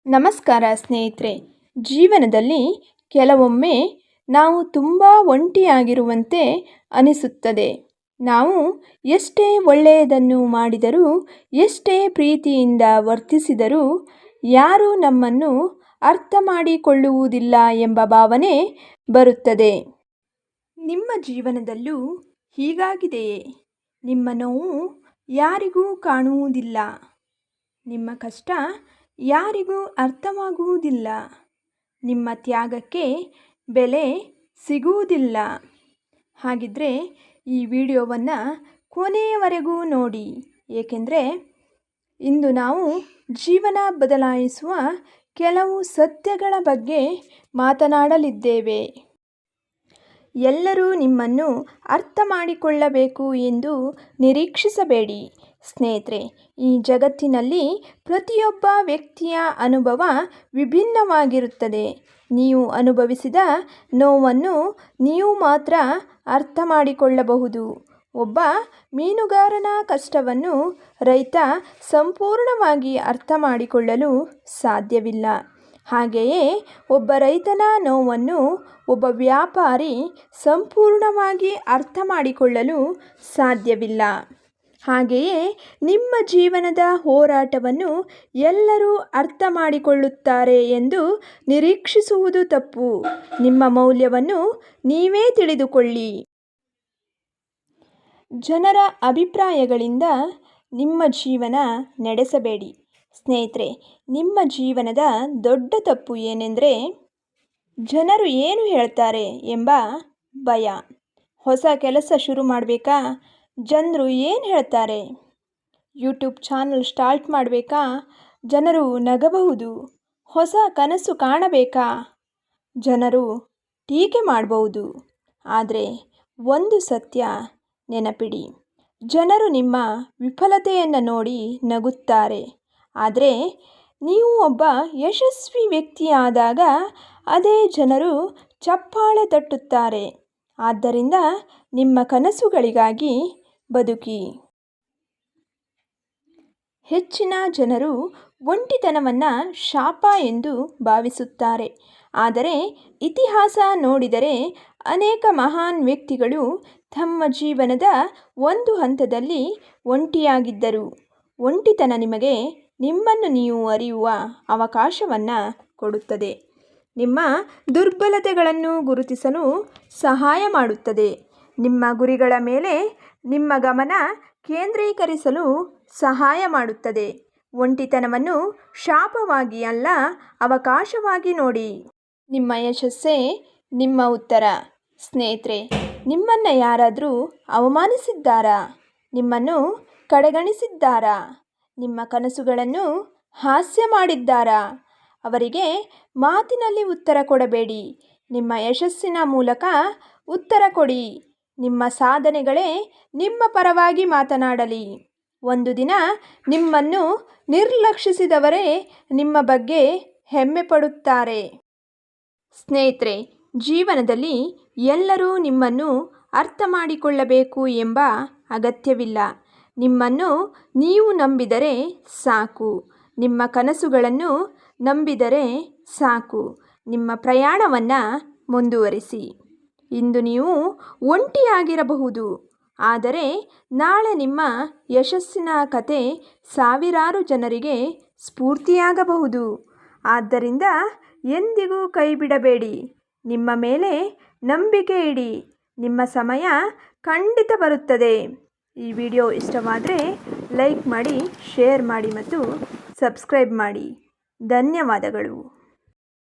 ನಮಸ್ಕಾರ ಸ್ನೇಹಿತರೆ. ಜೀವನದಲ್ಲಿ ಕೆಲವೊಮ್ಮೆ ನಾವು ತುಂಬ ಒಂಟಿಯಾಗಿರುವಂತೆ ಅನಿಸುತ್ತದೆ. ನಾವು ಎಷ್ಟೇ ಒಳ್ಳೆಯದನ್ನು ಮಾಡಿದರೂ, ಎಷ್ಟೇ ಪ್ರೀತಿಯಿಂದ ವರ್ತಿಸಿದರೂ ಯಾರೂ ನಮ್ಮನ್ನು ಅರ್ಥ ಮಾಡಿಕೊಳ್ಳುವುದಿಲ್ಲ ಎಂಬ ಭಾವನೆ ಬರುತ್ತದೆ. ನಿಮ್ಮ ಜೀವನದಲ್ಲೂ ಹೀಗಾಗಿದೆಯೇ? ನಿಮ್ಮ ನೋವು ಯಾರಿಗೂ ಕಾಣುವುದಿಲ್ಲ, ನಿಮ್ಮ ಕಷ್ಟ ಯಾರಿಗೂ ಅರ್ಥವಾಗುವುದಿಲ್ಲ, ನಿಮ್ಮ ತ್ಯಾಗಕ್ಕೆ ಬೆಲೆ ಸಿಗುವುದಿಲ್ಲ. ಹಾಗಿದ್ರೆ ಈ ವಿಡಿಯೋವನ್ನು ಕೊನೆಯವರೆಗೂ ನೋಡಿ, ಏಕೆಂದರೆ ಇಂದು ನಾವು ಜೀವನ ಬದಲಾಯಿಸುವ ಕೆಲವು ಸತ್ಯಗಳ ಬಗ್ಗೆ ಮಾತನಾಡಲಿದ್ದೇವೆ. ಎಲ್ಲರೂ ನಿಮ್ಮನ್ನು ಅರ್ಥ ಮಾಡಿಕೊಳ್ಳಬೇಕು ಎಂದು ನಿರೀಕ್ಷಿಸಬೇಡಿ ಸ್ನೇಹಿತರೆ. ಈ ಜಗತ್ತಿನಲ್ಲಿ ಪ್ರತಿಯೊಬ್ಬ ವ್ಯಕ್ತಿಯ ಅನುಭವ ವಿಭಿನ್ನವಾಗಿರುತ್ತದೆ. ನೀವು ಅನುಭವಿಸಿದ ನೋವನ್ನು ನೀವು ಮಾತ್ರ ಅರ್ಥ ಮಾಡಿಕೊಳ್ಳಬಹುದು. ಒಬ್ಬ ಮೀನುಗಾರನ ಕಷ್ಟವನ್ನು ರೈತ ಸಂಪೂರ್ಣವಾಗಿ ಅರ್ಥ ಮಾಡಿಕೊಳ್ಳಲು ಸಾಧ್ಯವಿಲ್ಲ. ಹಾಗೆಯೇ ಒಬ್ಬ ರೈತನ ನೋವನ್ನು ಒಬ್ಬ ವ್ಯಾಪಾರಿ ಸಂಪೂರ್ಣವಾಗಿ ಅರ್ಥ ಮಾಡಿಕೊಳ್ಳಲು ಸಾಧ್ಯವಿಲ್ಲ. ಹಾಗೆಯೇ ನಿಮ್ಮ ಜೀವನದ ಹೋರಾಟವನ್ನು ಎಲ್ಲರೂ ಅರ್ಥ ಮಾಡಿಕೊಳ್ಳುತ್ತಾರೆ ಎಂದು ನಿರೀಕ್ಷಿಸುವುದು ತಪ್ಪು. ನಿಮ್ಮ ಮೌಲ್ಯವನ್ನು ನೀವೇ ತಿಳಿದುಕೊಳ್ಳಿ. ಜನರ ಅಭಿಪ್ರಾಯಗಳಿಂದ ನಿಮ್ಮ ಜೀವನ ನಡೆಸಬೇಡಿ ಸ್ನೇಹಿತರೆ. ನಿಮ್ಮ ಜೀವನದ ದೊಡ್ಡ ತಪ್ಪು ಏನೆಂದರೆ ಜನರು ಏನು ಹೇಳ್ತಾರೆ ಎಂಬ ಭಯ. ಹೊಸ ಕೆಲಸ ಶುರು ಮಾಡಬೇಕಾ? ಜನರು ಏನು ಹೇಳ್ತಾರೆ? ಯೂಟ್ಯೂಬ್ ಚಾನಲ್ ಸ್ಟಾರ್ಟ್ ಮಾಡಬೇಕಾ? ಜನರು ನಗಬಹುದು. ಹೊಸ ಕನಸು ಕಾಣಬೇಕಾ? ಜನರು ಟೀಕೆ ಮಾಡಬಹುದು. ಆದರೆ ಒಂದು ಸತ್ಯ ನೆನಪಿಡಿ, ಜನರು ನಿಮ್ಮ ವಿಫಲತೆಯನ್ನು ನೋಡಿ ನಗುತ್ತಾರೆ. ಆದರೆ ನೀವು ಒಬ್ಬ ಯಶಸ್ವಿ ವ್ಯಕ್ತಿಯಾದಾಗ ಅದೇ ಜನರು ಚಪ್ಪಾಳೆ ತಟ್ಟುತ್ತಾರೆ. ಆದ್ದರಿಂದ ನಿಮ್ಮ ಕನಸುಗಳಿಗಾಗಿ ಬದುಕಿ. ಹೆಚ್ಚಿನ ಜನರು ಒಂಟಿತನವನ್ನು ಶಾಪ ಎಂದು ಭಾವಿಸುತ್ತಾರೆ. ಆದರೆ ಇತಿಹಾಸ ನೋಡಿದರೆ ಅನೇಕ ಮಹಾನ್ ವ್ಯಕ್ತಿಗಳು ತಮ್ಮ ಜೀವನದ ಒಂದು ಹಂತದಲ್ಲಿ ಒಂಟಿಯಾಗಿದ್ದರು. ಒಂಟಿತನ ನಿಮಗೆ ನಿಮ್ಮನ್ನು ನೀವು ಅರಿಯುವ ಅವಕಾಶವನ್ನು ಕೊಡುತ್ತದೆ. ನಿಮ್ಮ ದುರ್ಬಲತೆಗಳನ್ನು ಗುರುತಿಸಲು ಸಹಾಯ ಮಾಡುತ್ತದೆ. ನಿಮ್ಮ ಗುರಿಗಳ ಮೇಲೆ ನಿಮ್ಮ ಗಮನ ಕೇಂದ್ರೀಕರಿಸಲು ಸಹಾಯ ಮಾಡುತ್ತದೆ. ಒಂಟಿತನವನ್ನು ಶಾಪವಾಗಿ ಅಲ್ಲ, ಅವಕಾಶವಾಗಿ ನೋಡಿ. ನಿಮ್ಮ ಯಶಸ್ಸೇ ನಿಮ್ಮ ಉತ್ತರ ಸ್ನೇಹಿತರೆ. ನಿಮ್ಮನ್ನು ಯಾರಾದರೂ ಅವಮಾನಿಸಿದ್ದಾರಾ? ನಿಮ್ಮನ್ನು ಕಡೆಗಣಿಸಿದ್ದಾರಾ? ನಿಮ್ಮ ಕನಸುಗಳನ್ನು ಹಾಸ್ಯ ಮಾಡಿದ್ದಾರಾ? ಅವರಿಗೆ ಮಾತಿನಲ್ಲಿ ಉತ್ತರ ಕೊಡಬೇಡಿ. ನಿಮ್ಮ ಯಶಸ್ಸಿನ ಮೂಲಕ ಉತ್ತರ ಕೊಡಿ. ನಿಮ್ಮ ಸಾಧನೆಗಳೇ ನಿಮ್ಮ ಪರವಾಗಿ ಮಾತನಾಡಲಿ. ಒಂದು ದಿನ ನಿಮ್ಮನ್ನು ನಿರ್ಲಕ್ಷಿಸಿದವರೇ ನಿಮ್ಮ ಬಗ್ಗೆ ಹೆಮ್ಮೆ ಪಡುತ್ತಾರೆ. ಸ್ನೇಹಿತರೆ, ಜೀವನದಲ್ಲಿ ಎಲ್ಲರೂ ನಿಮ್ಮನ್ನು ಅರ್ಥ ಮಾಡಿಕೊಳ್ಳಬೇಕು ಎಂಬ ಅಗತ್ಯವಿಲ್ಲ. ನಿಮ್ಮನ್ನು ನೀವು ನಂಬಿದರೆ ಸಾಕು. ನಿಮ್ಮ ಕನಸುಗಳನ್ನು ನಂಬಿದರೆ ಸಾಕು. ನಿಮ್ಮ ಪ್ರಯಾಣವನ್ನು ಮುಂದುವರಿಸಿ. ಇಂದು ನೀವು ಒಂಟಿಯಾಗಿರಬಹುದು, ಆದರೆ ನಾಳೆ ನಿಮ್ಮ ಯಶಸ್ಸಿನ ಕತೆ ಸಾವಿರಾರು ಜನರಿಗೆ ಸ್ಫೂರ್ತಿಯಾಗಬಹುದು. ಆದ್ದರಿಂದ ಎಂದಿಗೂ ಕೈ ಬಿಡಬೇಡಿ. ನಿಮ್ಮ ಮೇಲೆ ನಂಬಿಕೆ ಇಡಿ. ನಿಮ್ಮ ಸಮಯ ಖಂಡಿತ ಬರುತ್ತದೆ. ಈ ವಿಡಿಯೋ ಇಷ್ಟವಾದರೆ ಲೈಕ್ ಮಾಡಿ, ಶೇರ್ ಮಾಡಿ ಮತ್ತು ಸಬ್ಸ್ಕ್ರೈಬ್ ಮಾಡಿ. ಧನ್ಯವಾದಗಳು.